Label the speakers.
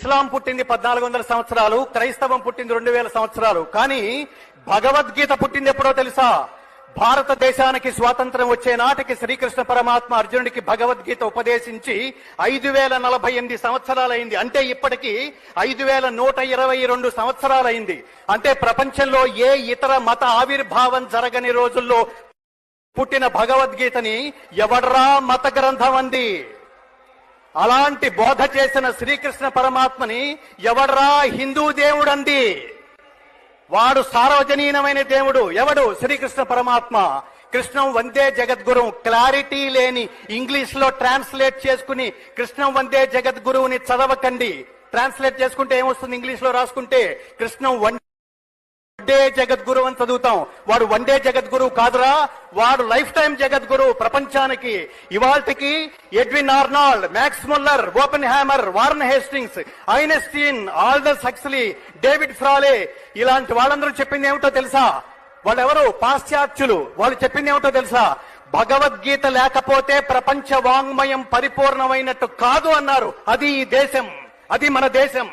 Speaker 1: ఇస్లాం పుట్టింది 1400 సంవత్సరాలు, క్రైస్తవం పుట్టింది 2000 సంవత్సరాలు. కానీ భగవద్గీత పుట్టింది ఎప్పుడో తెలుసా? భారతదేశానికి స్వాతంత్రం వచ్చే నాటికి శ్రీకృష్ణ పరమాత్మ అర్జునుడికి భగవద్గీత ఉపదేశించి 5048 సంవత్సరాలైంది. అంటే ఇప్పటికీ 5122 సంవత్సరాలైంది. అంటే ప్రపంచంలో ఏ ఇతర మత ఆవిర్భావం జరగని రోజుల్లో పుట్టిన భగవద్గీతని ఎవడ్రా మత గ్రంథం అంది? అలాంటి బోధ చేసిన శ్రీకృష్ణ పరమాత్మని ఎవడ్రా హిందూ దేవుడంది? వాడు సార్వజనీనమైన దేవుడు. ఎవడు? శ్రీకృష్ణ పరమాత్మ. కృష్ణం వందే జగద్గురు క్లారిటీ లేని ఇంగ్లీష్ లో ట్రాన్స్లేట్ చేసుకుని కృష్ణం వందే జగద్గురువుని చదవకండి. ట్రాన్స్లేట్ చేసుకుంటే ఏమొస్తుంది? ఇంగ్లీష్ లో రాసుకుంటే కృష్ణం వన్డే జగద్గురు అని చదువుతాం. వాడు వన్డే జగద్గురు కాదురా, వాడు లైఫ్ టైం జగద్గురు ప్రపంచానికి. ఇవాల్టికి Edwin Arnold, Max Muller, Oppenheimer, Warren Hastings, Einstein, Aldous Huxley, David Frawley ఇలాంటి వాళ్ళందరూ చెప్పింది ఏమిటో తెలుసా? వాళ్ళెవరు? పాశ్చాత్యులు. వాళ్ళు చెప్పింది ఏమిటో తెలుసా? భగవద్గీత లేకపోతే ప్రపంచ వాంగ్మయం పరిపూర్ణమైనట్టు కాదు అన్నారు. అది ఈ దేశం, అది మన దేశం.